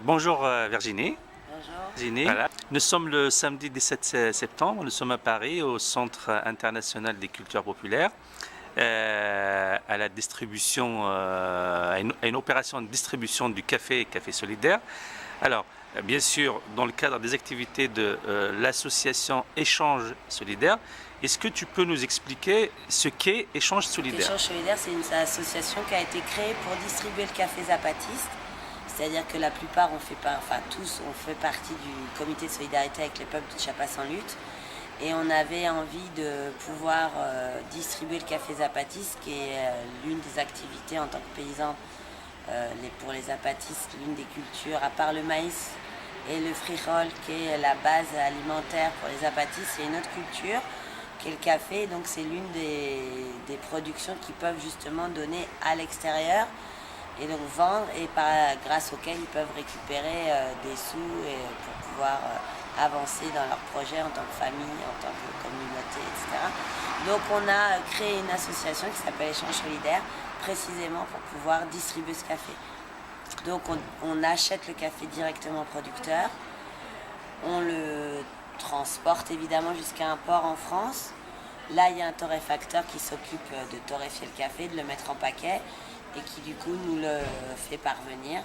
Bonjour Virginie. Bonjour. Virginie. Voilà. Nous sommes le samedi 17 septembre, nous sommes à Paris au Centre international des cultures populaires à la distribution, à une opération de distribution du café solidaire. Alors, bien sûr, dans le cadre des activités de l'association Échange Solidaire, est-ce que tu peux nous expliquer ce qu'est Échange Solidaire? Échange Solidaire, c'est une association qui a été créée pour distribuer le café zapatiste. C'est-à-dire que la plupart, tous, on fait partie du comité de solidarité avec les peuples de Chiapas en lutte. Et on avait envie de pouvoir distribuer le café zapatiste, qui est l'une des activités en tant que paysan pour les zapatistes, l'une des cultures, à part le maïs et le frijol, qui est la base alimentaire pour les zapatistes, c'est une autre culture, qui est le café. Donc c'est l'une des productions qui peuvent justement donner à l'extérieur et donc vendre, et grâce auquel ils peuvent récupérer des sous pour pouvoir avancer dans leurs projets en tant que famille, en tant que communauté, etc. Donc on a créé une association qui s'appelle Échange Solidaire, précisément pour pouvoir distribuer ce café. Donc on achète le café directement au producteur, on le transporte évidemment jusqu'à un port en France. Là il y a un torréfacteur qui s'occupe de torréfier le café, de le mettre en paquet, et qui du coup nous le fait parvenir.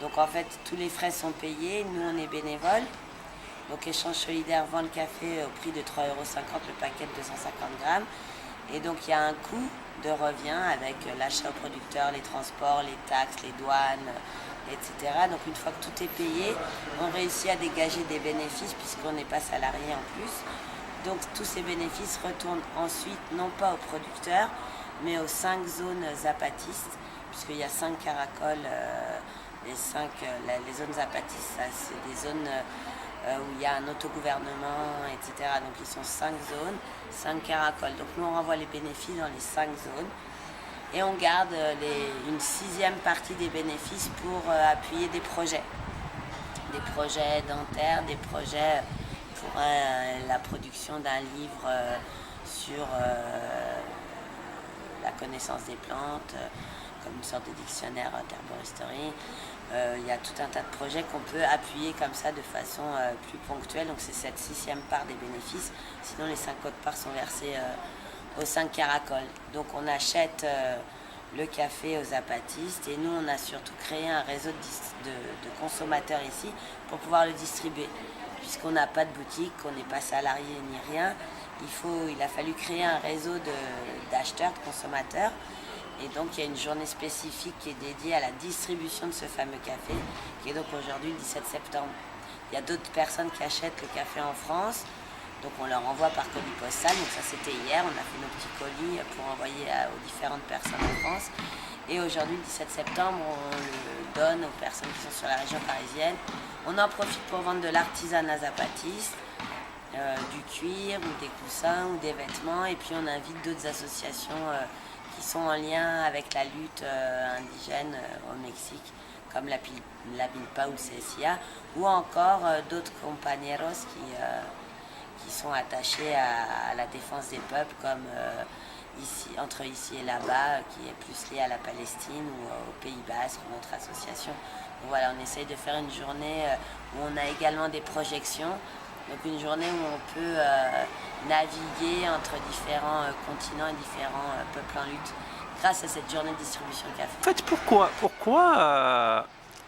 Donc en fait tous les frais sont payés, nous on est bénévoles. Donc Échange Solidaire vend le café au prix de 3,50 € le paquet de 250 grammes. Et donc il y a un coût de revient avec l'achat au producteur, les transports, les taxes, les douanes, etc. Donc une fois que tout est payé, on réussit à dégager des bénéfices puisqu'on n'est pas salarié en plus. Donc tous ces bénéfices retournent ensuite non pas aux producteurs, mais aux 5 zones zapatistes, puisqu'il y a 5 caracoles, les zones zapatistes, c'est des zones où il y a un autogouvernement, etc. Donc ils sont 5 zones, 5 caracoles. Donc nous on renvoie les bénéfices dans les 5 zones et on garde une 6e partie des bénéfices pour appuyer des projets dentaires, des projets pour la production d'un livre sur la connaissance des plantes, comme une sorte de dictionnaire d'herboristerie. Il y a tout un tas de projets qu'on peut appuyer comme ça de façon plus ponctuelle. Donc c'est cette 6e part des bénéfices. Sinon les 5 autres parts sont versées aux 5 caracoles. Donc on achète le café aux zapatistes et nous on a surtout créé un réseau de consommateurs ici pour pouvoir le distribuer. Puisqu'on n'a pas de boutique, qu'on n'est pas salarié ni rien, il a fallu créer un réseau d'acheteurs, de consommateurs. Et donc il y a une journée spécifique qui est dédiée à la distribution de ce fameux café, qui est donc aujourd'hui le 17 septembre. Il y a d'autres personnes qui achètent le café en France, donc on leur envoie par colis postal. Donc ça c'était hier, on a fait nos petits colis pour envoyer aux différentes personnes en France. Et aujourd'hui, le 17 septembre, on le donne aux personnes qui sont sur la région parisienne. On en profite pour vendre de l'artisanat zapatiste, du cuir ou des coussins ou des vêtements. Et puis on invite d'autres associations qui sont en lien avec la lutte indigène au Mexique, comme la Bilpa ou le CSIA, ou encore d'autres compañeros qui sont attachés à la défense des peuples, comme entre ici et là-bas, qui est plus lié à la Palestine ou au Pays Basque, une autre association. Donc voilà, on essaye de faire une journée où on a également des projections. Donc une journée où on peut naviguer entre différents continents et différents peuples en lutte grâce à cette journée de distribution de café. En fait, pourquoi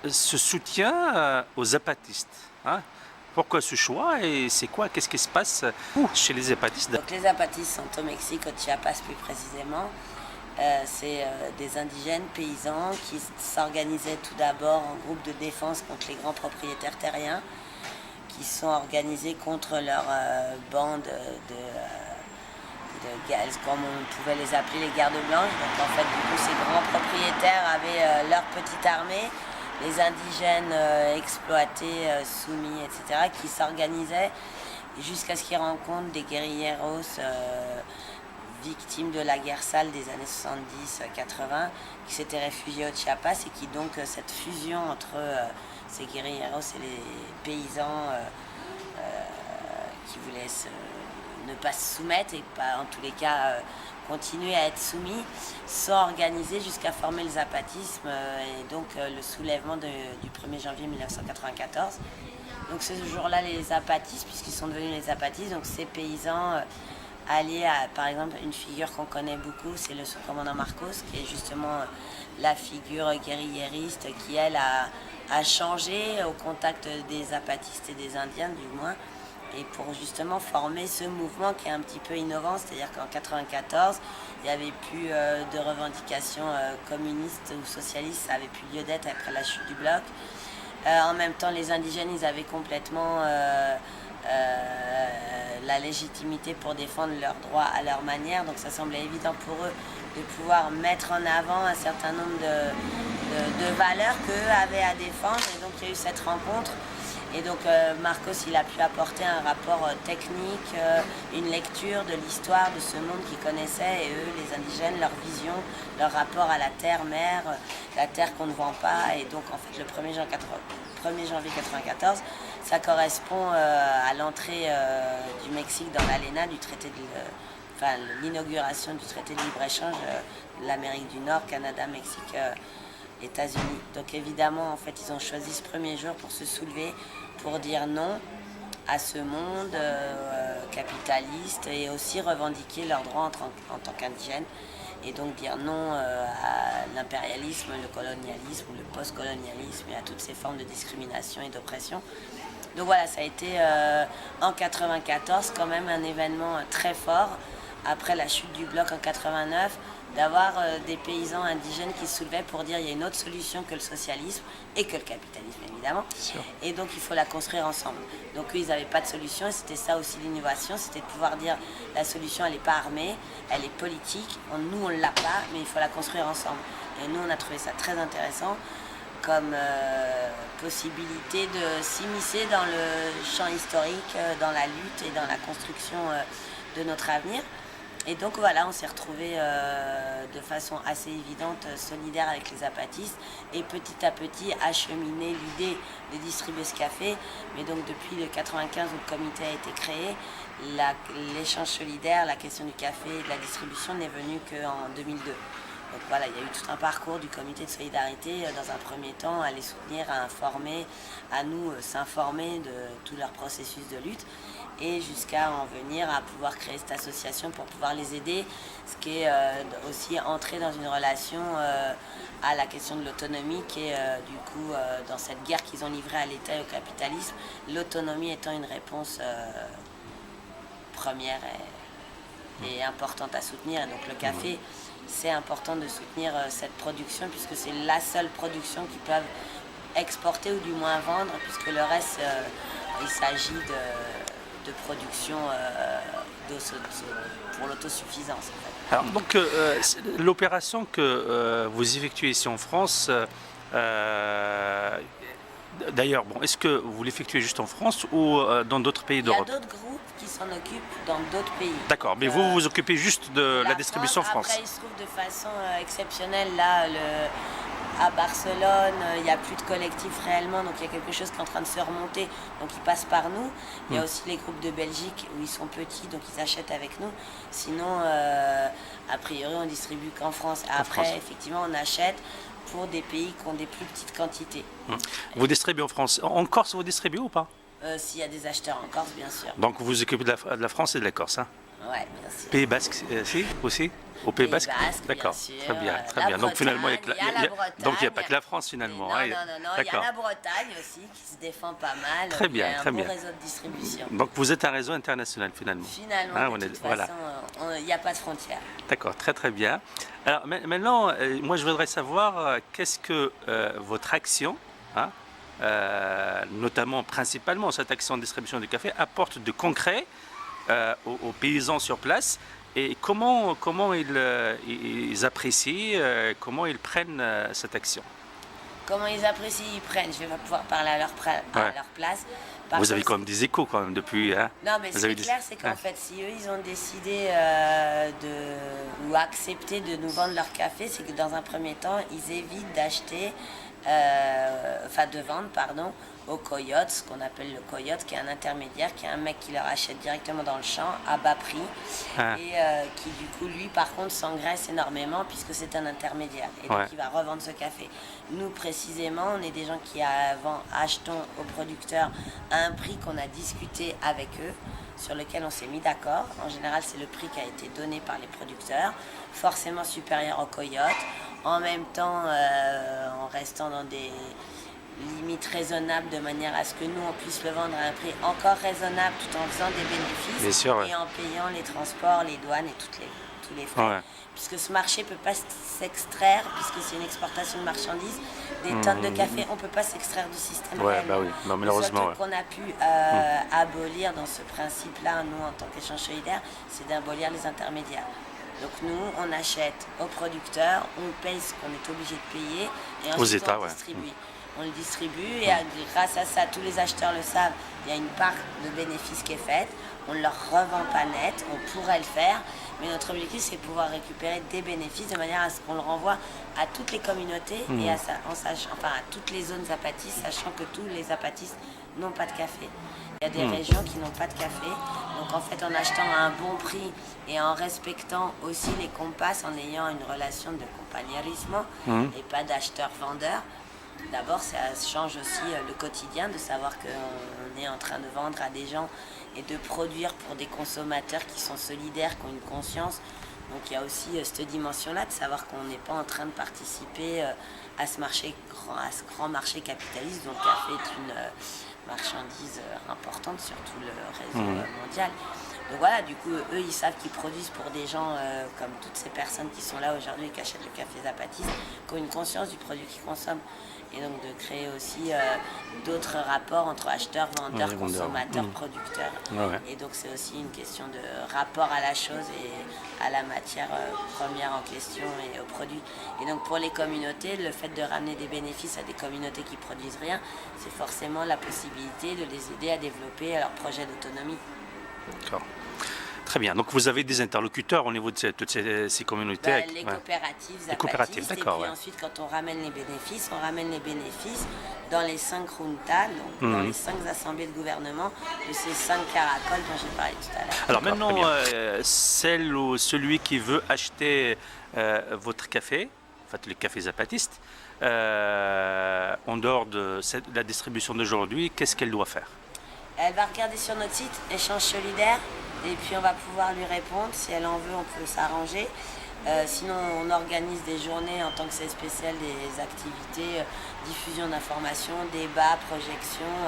ce soutien aux zapatistes, hein? Pourquoi ce choix et c'est quoi? Qu'est-ce qui se passe chez les zapatistes? Donc les zapatistes sont au Mexique, au Chiapas plus précisément. C'est des indigènes paysans qui s'organisaient tout d'abord en groupe de défense contre les grands propriétaires terriens, qui sont organisés contre leur bande de comme on pouvait les appeler, les gardes blanches. Donc en fait, du coup, ces grands propriétaires avaient leur petite armée, les indigènes exploités, soumis, etc., qui s'organisaient jusqu'à ce qu'ils rencontrent des guérilleros victimes de la guerre sale des années 70-80, qui s'étaient réfugiés au Chiapas et qui donc, cette fusion entre ces guérilleros et les paysans qui voulaient ne pas se soumettre et pas, en tous les cas, continuer à être soumis, sont organisés jusqu'à former le zapatisme et donc le soulèvement du 1er janvier 1994. Donc ce jour-là, les zapatistes, puisqu'ils sont devenus les zapatistes, donc ces paysans alliés à, par exemple, une figure qu'on connaît beaucoup, c'est le sous-commandant Marcos, qui est justement la figure guérillériste qui, elle, a changé au contact des zapatistes et des Indiens, du moins, et pour justement former ce mouvement qui est un petit peu innovant, c'est-à-dire qu'en 1994, il n'y avait plus de revendications communistes ou socialistes, ça n'avait plus lieu d'être après la chute du bloc. En même temps, les indigènes, ils avaient complètement la légitimité pour défendre leurs droits à leur manière, donc ça semblait évident pour eux de pouvoir mettre en avant un certain nombre de valeurs qu'eux avaient à défendre, et donc il y a eu cette rencontre. Et donc Marcos, il a pu apporter un rapport technique, une lecture de l'histoire de ce monde qu'ils connaissaient, et eux, les indigènes, leur vision, leur rapport à la terre-mère, la terre qu'on ne vend pas. Et donc en fait le 1er janvier 1994, ça correspond à l'entrée du Mexique dans l'ALENA, du traité de, l'inauguration du traité de libre-échange de l'Amérique du Nord, Canada, Mexique, États-Unis. Donc évidemment, en fait, ils ont choisi ce premier jour pour se soulever, pour dire non à ce monde capitaliste et aussi revendiquer leurs droits en tant qu'indigènes, et donc dire non à l'impérialisme, le colonialisme, le post-colonialisme et à toutes ces formes de discrimination et d'oppression. Donc voilà, ça a été en 1994 quand même un événement très fort, après la chute du bloc en 1989, d'avoir des paysans indigènes qui se soulevaient pour dire il y a une autre solution que le socialisme et que le capitalisme, évidemment. Et donc il faut la construire ensemble. Donc eux, ils n'avaient pas de solution, et c'était ça aussi l'innovation, c'était de pouvoir dire la solution, elle n'est pas armée, elle est politique, nous on ne l'a pas, mais il faut la construire ensemble. Et nous, on a trouvé ça très intéressant comme possibilité de s'immiscer dans le champ historique, dans la lutte et dans la construction de notre avenir. Et donc voilà, on s'est retrouvés de façon assez évidente, solidaires avec les zapatistes, et petit à petit acheminer l'idée de distribuer ce café. Mais donc depuis le 95 où le comité a été créé, l'échange solidaire, la question du café et de la distribution n'est venue qu'en 2002. Donc voilà, il y a eu tout un parcours du comité de solidarité, dans un premier temps, à les soutenir, à informer, à nous s'informer de tout leur processus de lutte, et jusqu'à en venir à pouvoir créer cette association pour pouvoir les aider, ce qui est aussi entrer dans une relation à la question de l'autonomie, qui est du coup dans cette guerre qu'ils ont livrée à l'État et au capitalisme, l'autonomie étant une réponse première et importante à soutenir. Et donc le café, c'est important de soutenir cette production, puisque c'est la seule production qu'ils peuvent exporter ou du moins vendre, puisque le reste, il s'agit de production pour l'autosuffisance. En fait. Alors, donc, l'opération que vous effectuez ici en France, d'ailleurs, bon, est-ce que vous l'effectuez juste en France ou dans d'autres pays d'Europe? Il y a d'autres groupes qui s'en occupent dans d'autres pays. D'accord, mais vous vous occupez juste de la distribution en France. Après, il se trouve de façon exceptionnelle, là, à Barcelone, il n'y a plus de collectif réellement, donc il y a quelque chose qui est en train de se remonter, donc ils passent par nous. Il y a aussi les groupes de Belgique où ils sont petits, donc ils achètent avec nous. Sinon, a priori, on distribue qu'en France. Après, effectivement, on achète pour des pays qui ont des plus petites quantités. Vous distribuez en France. En Corse, vous distribuez ou pas? S'il y a des acheteurs en Corse, bien sûr. Donc vous vous occupez de la France et de la Corse, hein? Oui, bien sûr. Pays Basque, si, aussi? Au Pays Basque? D'accord, très bien, très bien. Donc finalement, il n'y a pas que la France finalement. Non, il y a la Bretagne aussi qui se défend pas mal. Très bien, très bien. Il y a un beau réseau de distribution. Donc vous êtes un réseau international finalement. Finalement, de toute façon, il n'y a pas de frontières. D'accord, très très bien. Alors maintenant, moi je voudrais savoir qu'est-ce que votre action, hein, notamment principalement cette action de distribution du café, apporte de concret aux paysans sur place, Et comment ils apprécient, comment ils prennent cette action? Comment ils apprécient, ils prennent. Je vais pas pouvoir parler à leur place. Par Vous avez contre, quand même des échos quand même depuis. Hein? non, mais Vous ce qui avez est des- clair, c'est qu'en Ouais. fait, si eux, ils ont décidé ou accepté de nous vendre leur café, c'est que dans un premier temps, ils évitent d'acheter, de vendre, pardon, au coyote, ce qu'on appelle le coyote, qui est un intermédiaire, qui est un mec qui leur achète directement dans le champ à bas prix Ah. et qui, du coup, lui, par contre, s'engraisse énormément puisque c'est un intermédiaire et donc Ouais. il va revendre ce café. Nous, précisément, on est des gens qui achetons aux producteurs à un prix qu'on a discuté avec eux, sur lequel on s'est mis d'accord. En général, c'est le prix qui a été donné par les producteurs, forcément supérieur au coyote, en même temps en restant dans des limites raisonnables de manière à ce que nous, on puisse le vendre à un prix encore raisonnable tout en faisant des bénéfices. Bien sûr, ouais. Et en payant les transports, les douanes et tous les frais. Ouais. Puisque ce marché ne peut pas s'extraire, puisque c'est une exportation de marchandises, des tonnes de café, on ne peut pas s'extraire du système. Ouais, réellement. bah oui, non, malheureusement, Le seul truc qu'on a pu abolir dans ce principe-là, nous, en tant qu'échange solidaire, c'est d'abolir les intermédiaires. Donc nous, on achète aux producteurs, on paye ce qu'on est obligé de payer, et ensuite États, on ouais. distribue. On le distribue et grâce à ça, tous les acheteurs le savent, il y a une part de bénéfice qui est faite. On ne leur revend pas net, on pourrait le faire, mais notre objectif c'est de pouvoir récupérer des bénéfices de manière à ce qu'on le renvoie à toutes les communautés et à toutes les zones zapatistes, sachant que tous les zapatistes n'ont pas de café. Il y a des régions qui n'ont pas de café, donc en fait en achetant à un bon prix et en respectant aussi les compasses, en ayant une relation de compagnérisme et pas d'acheteur-vendeur. D'abord, ça change aussi le quotidien de savoir qu'on est en train de vendre à des gens et de produire pour des consommateurs qui sont solidaires, qui ont une conscience. Donc il y a aussi cette dimension-là de savoir qu'on n'est pas en train de participer à ce grand marché capitaliste dont le café est une marchandise importante sur tout le réseau mondial. Donc voilà, du coup, eux, ils savent qu'ils produisent pour des gens comme toutes ces personnes qui sont là aujourd'hui et qui achètent le café zapatiste, qui ont une conscience du produit qu'ils consomment. Et donc de créer aussi d'autres rapports entre acheteurs, vendeurs, Ouais, consommateurs, producteurs. Ouais. Et donc c'est aussi une question de rapport à la chose et à la matière première en question et au produit. Et donc pour les communautés, le fait de ramener des bénéfices à des communautés qui produisent rien, c'est forcément la possibilité de les aider à développer leur projet d'autonomie. D'accord. Très bien. Donc vous avez des interlocuteurs au niveau de toutes ces communautés. Les Ouais. coopératives zapatistes, coopératives, et d'accord, puis ouais. ensuite quand on ramène les bénéfices, dans les 5 juntas, donc dans les 5 assemblées de gouvernement de ces 5 caracoles dont j'ai parlé tout à l'heure. Alors Ah, maintenant, celle ou celui qui veut acheter votre café, en fait le café zapatiste, en dehors de la distribution d'aujourd'hui, qu'est-ce qu'elle doit faire? Elle va regarder sur notre site Échange Solidaire et puis on va pouvoir lui répondre. Si elle en veut, on peut s'arranger. Sinon, on organise des journées en tant que c'est spécial, des activités, diffusion d'informations, débats, projections.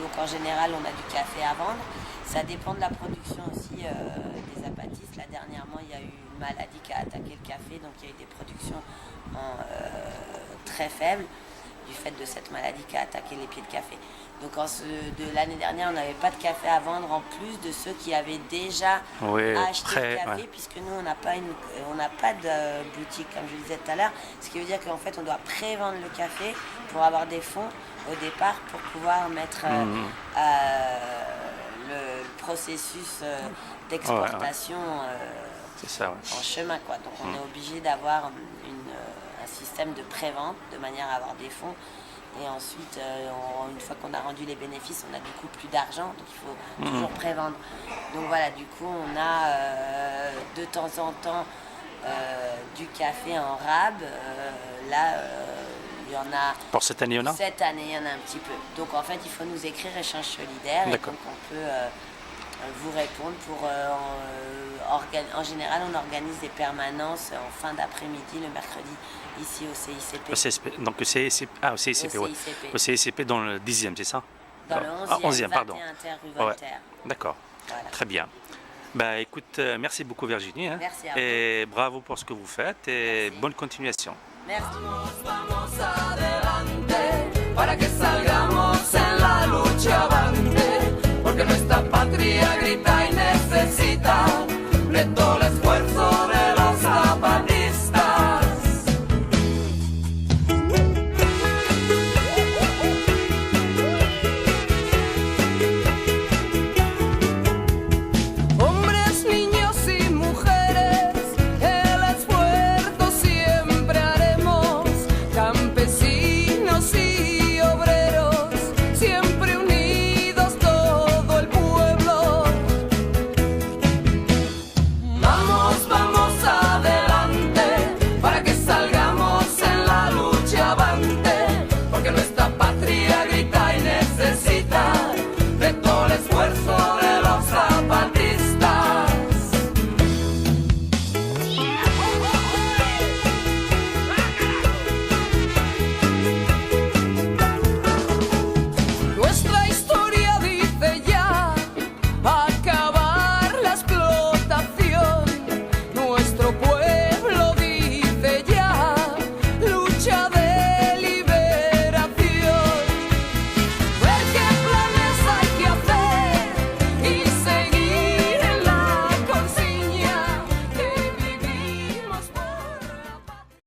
Donc en général, on a du café à vendre. Ça dépend de la production aussi des zapatistes. Là, dernièrement, il y a eu une maladie qui a attaqué le café, donc il y a eu des productions très faibles du fait de cette maladie qui a attaqué les pieds de café. Donc de l'année dernière, on n'avait pas de café à vendre en plus de ceux qui avaient déjà acheté le café, puisque nous, on n'a pas de boutique, comme je le disais tout à l'heure. Ce qui veut dire qu'en fait, on doit pré-vendre le café pour avoir des fonds au départ pour pouvoir mettre le processus d'exportation C'est ça, ouais. en chemin, quoi. Donc on est obligé d'avoir un système de pré-vente de manière à avoir des fonds. Et ensuite, une fois qu'on a rendu les bénéfices, on a du coup plus d'argent, donc il faut toujours prévendre. Donc voilà, du coup, on a de temps en temps du café en rab. Il y en a. Pour cette année, il y en a? Cette année, il y en a un petit peu. Donc en fait, il faut nous écrire Échange Solidaire. Et donc on peut vous répondre pour. En général, on organise des permanences en fin d'après-midi, le mercredi, ici au CICP. Donc au CICP, au CICP, ouais. Au CICP dans le 10e, c'est ça? Dans le 11e, pardon. 21 terre, rue Voltaire. D'accord, voilà. Très bien. Bah, écoute, merci beaucoup Virginie. Hein. Merci à vous. Et bravo pour ce que vous faites et bonne continuation. Merci. Vamos adelante para que salgamos en la lucha avante, porque nuestra patria